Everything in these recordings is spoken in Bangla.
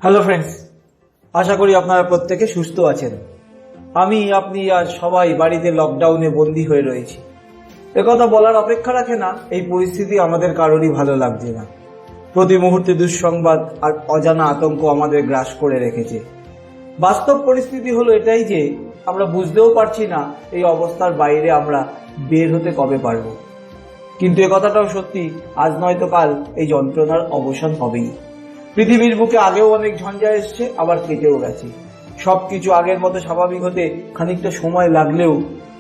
হ্যালো ফ্রেন্ডস, আশা করি আপনারা প্রত্যেকে সুস্থ আছেন। আমি, আপনি আর সবাই বাড়িতে লকডাউনে বন্দী হয়ে রয়েছি। একথা বলার অপেক্ষা রাখে না, এই পরিস্থিতি আমাদের কারোরই ভালো লাগছে না। প্রতি মুহূর্তে দুঃসংবাদ আর অজানা আতঙ্ক আমাদের গ্রাস করে রেখেছে। বাস্তব পরিস্থিতি হলো এটাই যে আমরা বুঝতেও পারছি না এই অবস্থার বাইরে আমরা বের হতে কবে পারব। কিন্তু একথাটাও সত্যি, আজ নয়তো কাল এই যন্ত্রণার অবসান হবেই। পৃথিবীর বুকে আগেও অনেক ঝঞ্ঝা এসছে, আবার কেটেও গেছে। সবকিছু আগের মতো স্বাভাবিক হতে খানিকটা সময় লাগলেও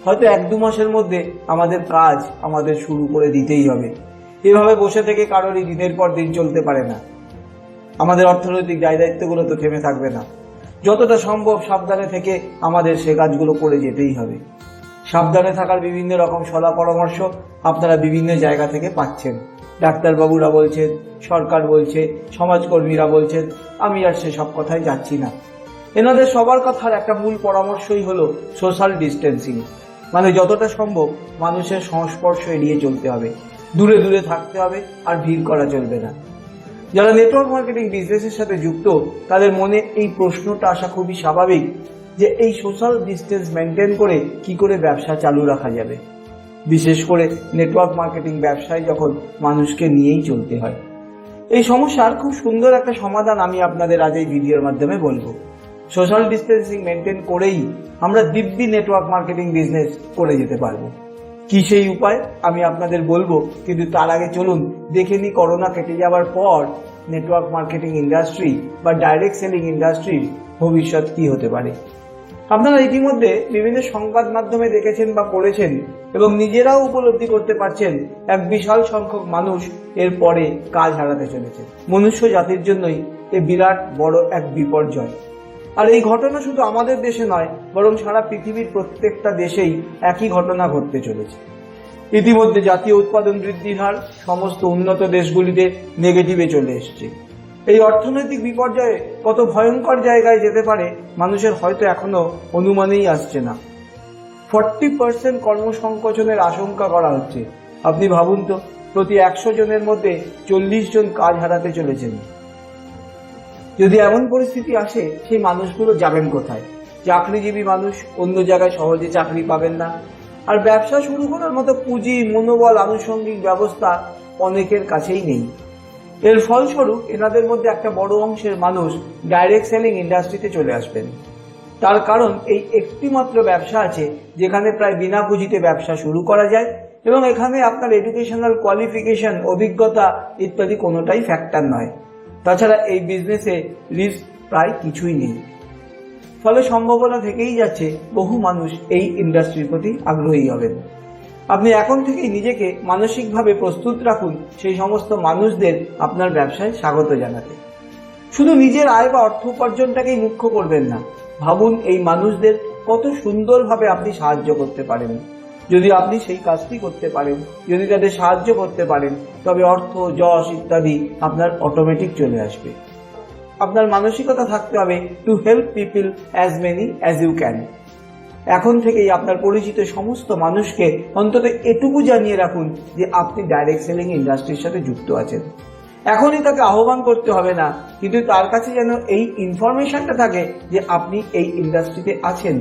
হয়তো 1-2 মাসের মধ্যে আমাদের কাজ আমাদের শুরু করে দিতেই হবে। এভাবে বসে থেকে কারোরই দিনের পর দিন চলতে পারে না। আমাদের অর্থনৈতিক দায় দায়িত্বগুলো তো থেমে থাকবে না। যতটা সম্ভব সাবধানে থেকে আমাদের সে কাজগুলো করে যেতেই হবে। সাবধানে থাকার বিভিন্ন রকম সলা পরামর্শ আপনারা বিভিন্ন জায়গা থেকে পাচ্ছেন। ডাক্তারবাবুরা বলছেন, সরকার বলছে, সমাজকর্মীরা বলছেন, আমি আর সেসব কথায় যাচ্ছি না। এনাদের সবার কথার একটা মূল পরামর্শই হলো সোশ্যাল ডিস্টেন্সিং, মানে যতটা সম্ভব মানুষের সংস্পর্শ এড়িয়ে চলতে হবে, দূরে দূরে থাকতে হবে, আর ভিড় করা চলবে না। যারা নেটওয়ার্ক মার্কেটিং বিজনেসের সাথে যুক্ত তাদের মনে এই প্রশ্নটা আসা খুবই স্বাভাবিক যে এই সোশ্যাল ডিস্টেন্স মেনটেন করে কি করে ব্যবসা চালু রাখা যাবে, বিশেষ করে নেটওয়ার্ক মার্কেটিং ব্যবসায় যখন মানুষকে নিয়েই চলতে হয়। এই সমস্যার খুব সুন্দর একটা সমাধান আমি আপনাদের আজ এই ভিডিওর মাধ্যমে বলবো। সোশ্যাল ডিস্টেন্সিং মেনটেন করেই আমরা দিব্যি নেটওয়ার্ক মার্কেটিং বিজনেস করে যেতে পারবো। কি সেই উপায় আমি আপনাদের বলবো, কিন্তু তার আগে চলুন দেখে নিই করোনা কেটে যাওয়ার পর নেটওয়ার্ক মার্কেটিং ইন্ডাস্ট্রি বা ডাইরেক্ট সেলিং ইন্ডাস্ট্রির ভবিষ্যৎ কি হতে পারে। আপনারা ইতিমধ্যে বিভিন্ন সংবাদ মাধ্যমে দেখেছেন বা পড়েছেন এবং নিজেরাও উপলব্ধি করতে পারছেন এক বিশাল সংখ্যক মানুষ এর পরে কাজ হারাতে চলেছে। মনুষ্য জাতির জন্যই এ বিরাট বড় এক বিপর্যয়। আর এই ঘটনা শুধু আমাদের দেশে নয়, বরং সারা পৃথিবীর প্রত্যেকটা দেশেই একই ঘটনা ঘটতে চলেছে। ইতিমধ্যে জাতীয় উৎপাদন বৃদ্ধির হার সমস্ত উন্নত দেশগুলিতে নেগেটিভে চলে এসেছে। এই অর্থনৈতিক বিপর্যয়ে কত ভয়ঙ্কর জায়গায় যেতে পারে মানুষের হয়তো এখনো অনুমানেই আসছে না। 40% কর্মসংকোচনের আশঙ্কা করা হচ্ছে। আপনি ভাবুন তো, প্রতি 100 জনের মধ্যে 40 জন কাজ হারাতে চলেছেন। যদি এমন পরিস্থিতি আসে, সেই মানুষগুলো যাবেন কোথায়? চাকরিজীবী মানুষ অন্য জায়গায় সহজে চাকরি পাবেন না, আর ব্যবসা শুরু করার মতো পুঁজি, মনোবল, আনুষঙ্গিক ব্যবস্থা অনেকের কাছেই নেই। এর ফলস্বরূপ এনাদের মধ্যে একটা বড় অংশের মানুষ ডাইরেক্ট সেলিং ইন্ডাস্ট্রিতে চলে আসবেন। তার কারণ এই একটি মাত্র ব্যবসা আছে যেখানে প্রায় বিনা পুঁজিতে ব্যবসা শুরু করা যায় এবং এখানে আপনার এডুকেশনাল কোয়ালিফিকেশন, অভিজ্ঞতা ইত্যাদি কোনোটাই ফ্যাক্টর নয়। তাছাড়া এই বিজনেসে রিস্ক প্রায় কিছুই নেই। ফলে সম্ভাবনা থেকেই যাচ্ছে বহু মানুষ এই ইন্ডাস্ট্রির প্রতি আগ্রহী হবেন। আপনি এখন থেকেই নিজেকে মানসিকভাবে প্রস্তুত রাখুন সেই সমস্ত মানুষদের আপনার ব্যবসায় স্বাগত জানাতে। শুধু নিজের আয় বা অর্থ উপার্জনটাকেই মুখ্য করবেন না, ভাবুন এই মানুষদের কত সুন্দরভাবে আপনি সাহায্য করতে পারেন। যদি আপনি সেই কাজটি করতে পারেন, যদি তাদের সাহায্য করতে পারেন, তবে অর্থ, যশ ইত্যাদি আপনার অটোমেটিক চলে আসবে। আপনার মানসিকতা থাকতে হবে to help people as many as you can. এখন থেকেই আপনার পরিচিত সমস্ত মানুষকে অন্তত এটুকু জানিয়ে রাখুন যে আপনি ডাইরেক্ট সেলিং ইন্ডাস্ট্রির সাথে যুক্ত আছেন। এখনই তাকে আহ্বান করতে হবে না, কিন্তু তার কাছে যেন এই ইনফরমেশনটা থাকে যে আপনি এই ইন্ডাস্ট্রিতে আছেন।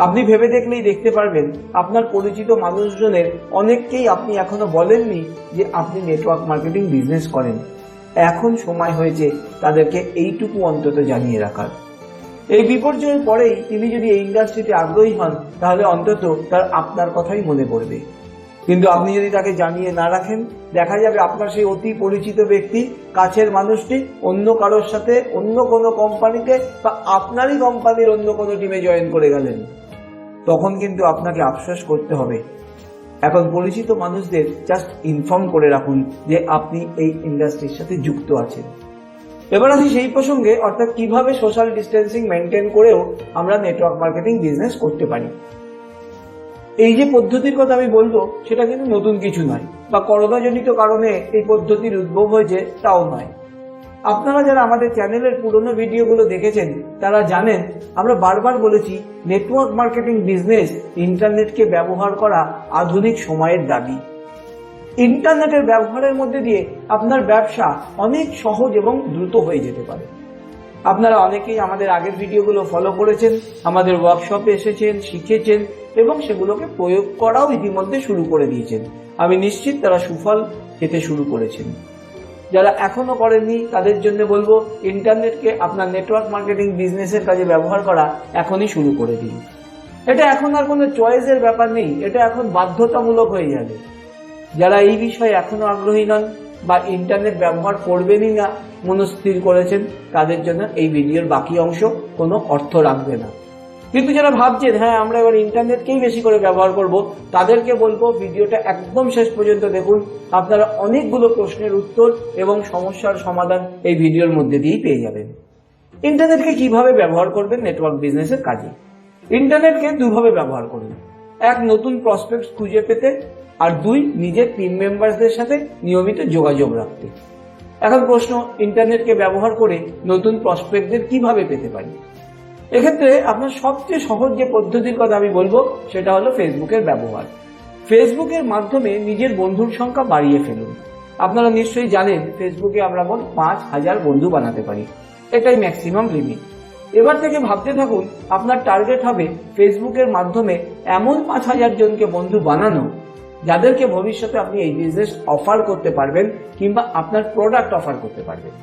আপনি ভেবে দেখলেই দেখতে পারবেন আপনার পরিচিত মানুষজনের অনেককেই আপনি এখনো বলেননি যে আপনি নেটওয়ার্ক মার্কেটিং বিজনেস করেন। এখন সময় হয়েছে তাদেরকে এইটুকু অন্তত জানিয়ে রাখার। এই বিপর্যয়ের পরেই তিনি যদি এই ইন্ডাস্ট্রিতে আগ্রহী হন, তাহলে অন্তত তার আপনার কথাই মনে পড়বে। কিন্তু আপনি যদি তাকে জানিয়ে না রাখেন, দেখা যাবে আপনার সেই অতি পরিচিত ব্যক্তি, কাছের মানুষটি অন্য কারোর সাথে অন্য কোনো কোম্পানিতে বা আপনারই কোম্পানির অন্য কোনো টিমে জয়েন করে গেলেন। তখন কিন্তু আপনাকে আফসোস করতে হবে। এখন পরিচিত মানুষদের জাস্ট ইনফর্ম করে রাখুন যে আপনি এই ইন্ডাস্ট্রির সাথে যুক্ত আছেন। এবার আসি সেই প্রসঙ্গে, অর্থাৎ কিভাবে সোশ্যাল ডিস্টেন্সিং মেনটেন করেও আমরা নেটওয়ার্ক মার্কেটিং বিজনেস করতে পারি। এই যে পদ্ধতির কথা আমি বলবো, সেটা কিন্তু নতুন কিছু নয়, বা করোনাজনিত কারণে এই পদ্ধতির উদ্ভব হয়েছে তাও নয়। আপনারা যারা আমাদের চ্যানেলের পুরনো ভিডিওগুলো দেখেছেন তারা জানেন আমরা বারবার বলেছি নেটওয়ার্ক মার্কেটিং বিজনেস ইন্টারনেটকে ব্যবহার করা আধুনিক সময়ের দাবি। ইন্টারনেটের ব্যবহারের মধ্যে দিয়ে আপনার ব্যবসা অনেক সহজ এবং দ্রুত হয়ে যেতে পারে। আপনারা অনেকেই আমাদের আগের ভিডিওগুলো ফলো করেছেন, আমাদের ওয়ার্কশপে এসেছেন, শিখেছেন এবং সেগুলোকে প্রয়োগ করাও ইতিমধ্যে শুরু করে দিয়েছেন। আমি নিশ্চিত তারা সুফল পেতে শুরু করেছেন। যারা এখনো করেননি তাদের জন্য বলবো, ইন্টারনেটকে আপনার নেটওয়ার্ক মার্কেটিং বিজনেসের কাজে ব্যবহার করা এখনই শুরু করে দিন। এটা এখন আর কোনো চয়েসের ব্যাপার নেই, এটা এখন বাধ্যতামূলক হয়ে যাবে। যারা এই বিষয়ে এখনো আগ্রহী নন বা ইন্টারনেট ব্যবহার করবেনই না মনস্থির করেছেন, তাদের জন্য এই ভিডিওর বাকি অংশ কোনো অর্থ রাখবে না। কিন্তু যারা ভাবছেন হ্যাঁ আমরা এবার ইন্টারনেটকেই বেশি করে ব্যবহার করব, তাদেরকে বলবো ভিডিওটা একদম শেষ পর্যন্ত দেখুন। আপনারা অনেকগুলো প্রশ্নের উত্তর এবং সমস্যার সমাধান এই ভিডিওর মধ্যে দিয়েই পেয়ে যাবেন। ইন্টারনেটকে কিভাবে ব্যবহার করবেন নেটওয়ার্ক বিজনেসের কাজে? ইন্টারনেটকে দুভাবে ব্যবহার করুন। এক, নতুন প্রসপেক্ট খুঁজে পেতে, আর দুই, নিজের টিম মেম্বারদের সাথে নিয়মিত যোগাযোগ রাখতে। এখন প্রশ্ন, ইন্টারনেটকে ব্যবহার করে নতুন প্রসপেক্টদের কিভাবে পেতে পারি? এক্ষেত্রে আপনার সবচেয়ে সহজ যে পদ্ধতির কথা আমি বলবো সেটা হলো ফেসবুকের ব্যবহার। ফেসবুকের মাধ্যমে নিজের বন্ধুর সংখ্যা বাড়িয়ে ফেলুন। আপনারা নিশ্চয়ই জানেন ফেসবুকে আমরা মোট 5000 বন্ধু বানাতে পারি, এটাই ম্যাক্সিমাম লিমিট। এবার থেকে ভাবতে থাকুন আপনার টার্গেট হবে ফেসবুকের মাধ্যমে এমন 5000 জনকে বন্ধু বানানো যাদেরকে ভবিষ্যতে আপনি এই বিজনেস অফার করতে পারবেন কিংবা আপনার প্রোডাক্ট অফার করতে পারবেন।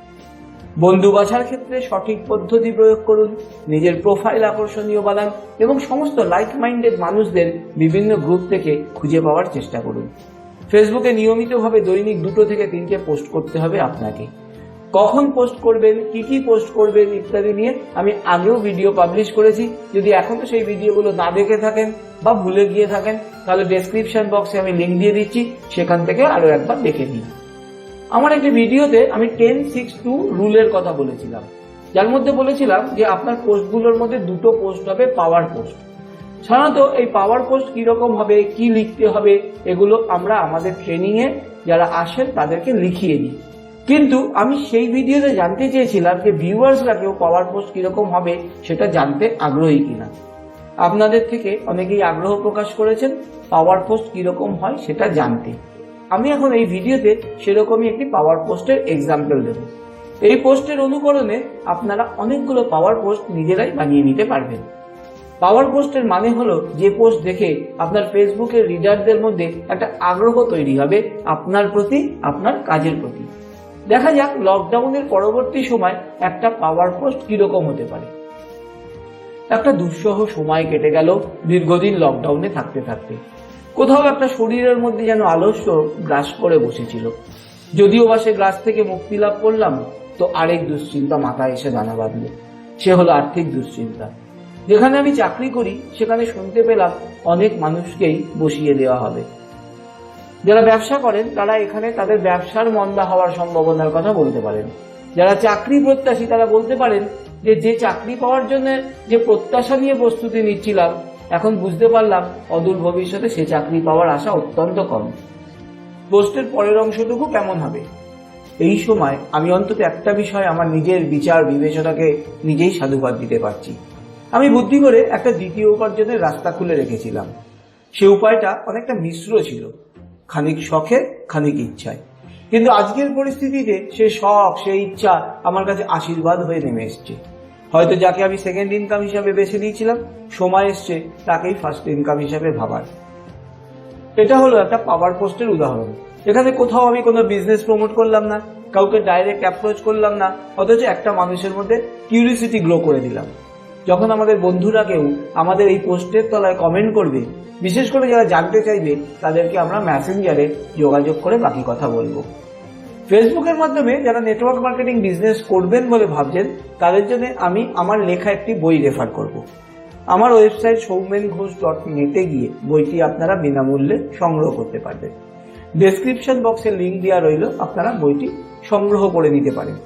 বন্ধু বাছার ক্ষেত্রে সঠিক পদ্ধতি প্রয়োগ করুন, নিজের প্রোফাইল আকর্ষণীয় বানান এবং সমস্ত লাইক মাইন্ডেড মানুষদের বিভিন্ন গ্রুপ থেকে খুঁজে পাওয়ার চেষ্টা করুন। ফেসবুকে নিয়মিতভাবে দৈনিক 2 থেকে 3টে পোস্ট করতে হবে আপনাকে। কখন পোস্ট করবেন, কি পোস্ট করবেন ইত্যাদি নিয়ে আমি আগেও ভিডিও পাবলিশ করেছি। যদি এখনো সেই ভিডিওগুলো না দেখে থাকেন বা ভুলে গিয়ে থাকেন তাহলে ডেসক্রিপশন বক্সে আমি লিংক দিয়ে দিচ্ছি, সেখান থেকে আরো একবার দেখে নিন। আমার একটি ভিডিওতে আমি 10-6-2 রুলের কথা বলেছিলাম, যার মধ্যে বলেছিলাম যে আপনার পোস্টগুলোর মধ্যে 2টো পোস্ট হবে পাওয়ার পোস্ট। সাধারণত এই পাওয়ার পোস্ট কিরকম হবে, কি লিখতে হবে, এগুলো আমরা আমাদের ট্রেনিং এ যারা আসেন তাদেরকে লিখিয়ে দিই। কিন্তু আমি সেই ভিডিওতে জানতে চেয়েছিলাম যে ভিউয়ার্সরা কেউ পাওয়ার পোস্ট কিরকম হবে সেটা জানতে আগ্রহী কিনা। আপনাদের থেকে অনেকেই আগ্রহ প্রকাশ করেছেন পাওয়ার পোস্ট কিরকম হয় সেটা জানতে। আমি এখন এই ভিডিওতে সেরকমই একটি পাওয়ার পোস্টের এক্সাম্পল দেব। এই পোস্টের অনুকরণে আপনারা অনেকগুলো পাওয়ার পোস্ট নিজেরাই বানিয়ে নিতে পারবেন। পাওয়ার পোস্টের মানে হলো যে পোস্ট দেখে আপনার ফেসবুকের রিডারদের মধ্যে একটা আগ্রহ তৈরি হবে আপনার প্রতি, আপনার কাজের প্রতি। দেখা যাক লকডাউনের পরবর্তী সময় একটা পাওয়ার পোস্ট কিরকম হতে পারে। একটা দুঃসহ সময় কেটে গেল দীর্ঘদিন লকডাউনে থাকতে থাকতে। কোথাও একটা শরীরের মধ্যে যেন আলস্য গ্রাস করে বসেছিল। যদিও বা সে গ্রাস থেকে মুক্তি লাভ করলাম, তো আরেক দুশ্চিন্তা মাথায় এসে দানা বাঁধল। সে হলো আর্থিক দুশ্চিন্তা। যেখানে আমি চাকরি করি সেখানে শুনতে পেলাম অনেক মানুষকেই বসিয়ে দেওয়া হবে। যারা ব্যবসা করেন তারা এখানে তাদের ব্যবসার মন্দা হওয়ার সম্ভাবনার কথা বলতে পারেন। যারা চাকরি প্রত্যাশী তারা বলতে পারেন যে চাকরি পাওয়ার জন্য যে প্রত্যাশা নিয়ে প্রস্তুতি নিচ্ছিলাম, এখন বুঝতে পারলাম অদূর ভবিষ্যতে সে চাকরি পাওয়ার আশা অত্যন্ত কম। পোস্টের পরের অংশটুকু কেমন হবে? এই সময় আমি অন্তত একটা বিষয় আমার নিজের বিচার বিবেচনাকে নিজেই সাধুবাদ দিতে পারছি। আমি বুদ্ধি করে একটা দ্বিতীয় উপার্জনের রাস্তা খুলে রেখেছিলাম। সে উপায়টা অনেকটা মিশ্র ছিল, খানিক শখে খানিক ইচ্ছায়। কিন্তু আজকের পরিস্থিতিতে সে শখ, সে ইচ্ছা আমার কাছে আশীর্বাদ হয়ে নেমে এসছে। হয়তো যাকে আমি সেকেন্ড ইনকাম হিসাবে বেছে নিয়েছিলাম, সময় এসছে তাকেই ফার্স্ট ইনকাম হিসাবে ভাবার। এটা হলো একটা পাওয়ার পোস্টের উদাহরণ। এখানে কোথাও আমি কোনো বিজনেস প্রমোট করলাম না, কাউকে ডাইরেক্ট অ্যাপ্রোচ করলাম না, অথচ একটা মানুষের মধ্যে কিউরিওসিটি গ্রো করে দিলাম। যখন আমাদের বন্ধুরা কেউ আমাদের এই পোস্টের তলায় কমেন্ট করবে, বিশেষ করে যারা জানতে চাইবে, তাদেরকে আমরা মেসেঞ্জারে যোগাযোগ করে বাকি কথা বলবো। ফেসবুকের মাধ্যমে যারা নেটওয়ার্ক মার্কেটিং বিজনেস করবেন বলে ভাবছেন তাদের জন্য আমি আমার লেখা একটি বই রেফার করব। আমার ওয়েবসাইট soumenGhosh.net গিয়ে বইটি আপনারা বিনামূল্যে সংগ্রহ করতে পারবেন। ডেসক্রিপশন বক্সে লিংক দেওয়া রইল, আপনারা বইটি সংগ্রহ করে নিতে পারেন।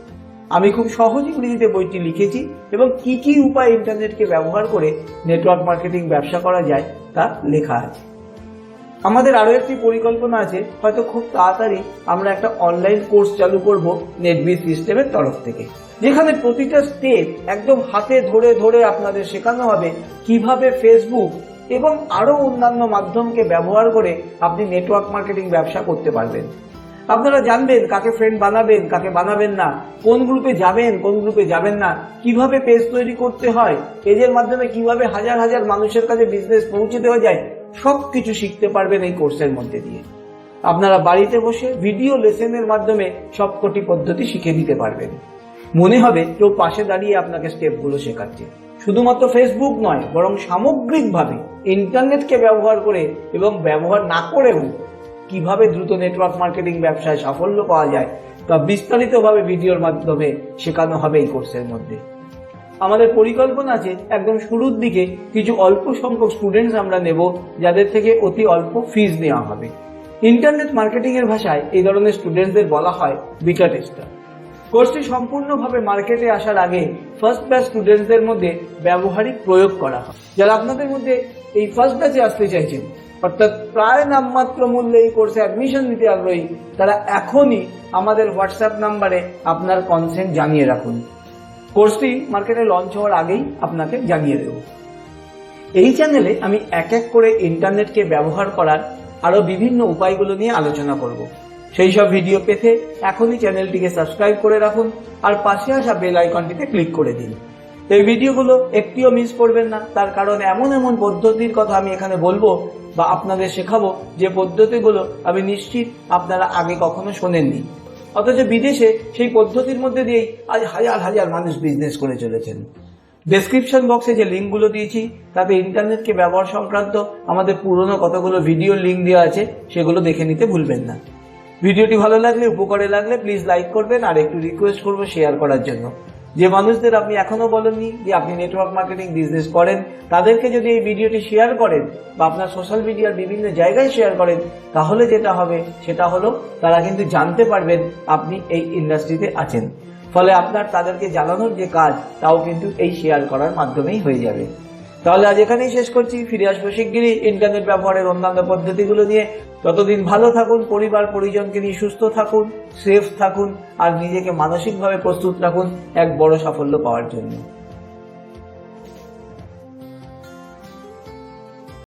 আমি খুব সহজ ইংরেজিতে বইটি লিখেছি এবং কি উপায় ইন্টারনেটকে ব্যবহার করে নেটওয়ার্ক মার্কেটিং ব্যবসা করা যায় তা লেখা আছে। আমাদের আরো একটি পরিকল্পনা আছে, হয়তো খুব তাড়াতাড়ি আমরা একটা অনলাইন কোর্স চালু করব নেটবিজ সিস্টেমের তরফ থেকে, যেখানে প্রতিটা স্টেপ একদম হাতে ধরে ধরে আপনাদের শেখানো হবে কিভাবে ফেসবুক এবং আরো অন্যান্য মাধ্যমকে ব্যবহার করে আপনি নেটওয়ার্ক মার্কেটিং ব্যবসা করতে পারবেন। আপনারা জানবেন কাকে ফ্রেন্ড বানাবেন, কাকে বানাবেন না, কোন গ্রুপে যাবেন, কোন গ্রুপে যাবেন না, কিভাবে পেজ তৈরি করতে হয়, পেজের মাধ্যমে কিভাবে হাজার হাজার মানুষের কাছে বিজনেস পৌঁছে দেওয়া যায়, সবকিছু শিখতে পারবেন এই কোর্সের মধ্যে দিয়ে। আপনারা বাড়িতে বসে ভিডিও লেসনের মাধ্যমে সবকটি পদ্ধতি শিখে নিতে পারবেন। মনে হবে কেউ পাশে দাঁড়িয়ে আপনাকে স্টেপগুলো শেখাচ্ছে। শুধুমাত্র ফেসবুক নয়, বরং সামগ্রিকভাবে ইন্টারনেটকে ব্যবহার করে এবং ব্যবহার না করেও কিভাবে দ্রুত নেটওয়ার্ক মার্কেটিং ব্যবসায় সাফল্য পাওয়া যায় তা বিস্তারিতভাবে ভিডিওর মাধ্যমে শেখানো হবে এই কোর্সের মধ্যে। আমাদের পরিকল্পনা আছে একদম শুরুর দিকে কিছু অল্প সংখ্যক স্টুডেন্টস আমরা নেব, যাদের থেকে অতি অল্প ফিজ নেওয়া হবে। ইন্টারনেট মার্কেটিং এর ভাষায় এই ধরনের স্টুডেন্টদের বলা হয় বিটা টেস্টার। কোর্সটি সম্পূর্ণভাবে মার্কেটে আসার আগে ফার্স্ট ব্যাচ স্টুডেন্টদের মধ্যে ব্যবহারিক প্রয়োগ করা হয়। যারা আপনাদের মধ্যে এই ফার্স্ট ব্যাচে আসতে চাইছেন, অর্থাৎ প্রায় নামমাত্র মূল্যে এই কোর্সে অ্যাডমিশন নিতে আগ্রহী, তারা এখনই আমাদের হোয়াটসঅ্যাপ নাম্বারে আপনার কনসেন্ট জানিয়ে রাখুন। কোর্সটি মার্কেটে লঞ্চ হওয়ার আগেই আপনাকে জানিয়ে দেব। এই চ্যানেলে আমি এক এক করে ইন্টারনেটকে ব্যবহার করার আরো বিভিন্ন উপায়গুলো নিয়ে আলোচনা করব। সেই সব ভিডিও পেতে এখনই চ্যানেলটিকে সাবস্ক্রাইব করে রাখুন আর পাশে আসা বেল আইকনটিতে ক্লিক করে দিন। এই ভিডিওগুলো একটিও মিস করবেন না, তার কারণ এমন এমন পদ্ধতির কথা আমি এখানে বলবো বা আপনাদের শেখাবো যে পদ্ধতিগুলো আমি নিশ্চিত আপনারা আগে কখনো শোনেননি, অথচ বিদেশে সেই পদ্ধতির মধ্যে দিয়েই আজ হাজার হাজার মানুষ বিজনেস করে চলেছেন। ডেসক্রিপশন বক্সে যে লিঙ্কগুলো দিয়েছি তাতে ইন্টারনেটকে ব্যবহার সংক্রান্ত আমাদের পুরনো কতগুলো ভিডিওর লিঙ্ক দেওয়া আছে, সেগুলো দেখে নিতে ভুলবেন না। ভিডিওটি ভালো লাগলে, উপকারে লাগলে প্লিজ লাইক করবেন, আর একটু রিকোয়েস্ট করবো শেয়ার করার জন্য। যে মানুষদের আপনি এখনো বলেননি যে আপনি নেটওয়ার্ক মার্কেটিং বিজনেস করেন, তাদেরকে যদি এই ভিডিওটি শেয়ার করেন বা আপনার সোশ্যাল মিডিয়ার বিভিন্ন জায়গায় শেয়ার করেন, তাহলে যেটা হবে সেটা হলো তারা কিন্তু জানতে পারবেন আপনি এই ইন্ডাস্ট্রিতে আছেন। ফলে আপনার তাদেরকে জানানোর যে কাজ, তাও কিন্তু এই শেয়ার করার মাধ্যমেই হয়ে যাবে। তাহলে আজ এখানেই শেষ করছি। ফিরে আসবো শিগগিরই ইন্টারনেট ব্যবহারের অন্যান্য পদ্ধতিগুলো নিয়ে। ততদিন ভালো থাকুন, পরিবার পরিজনকে নিয়ে সুস্থ থাকুন, সেফ থাকুন আর নিজেকে মানসিকভাবে প্রস্তুত রাখুন এক বড় সাফল্য পাওয়ার জন্য।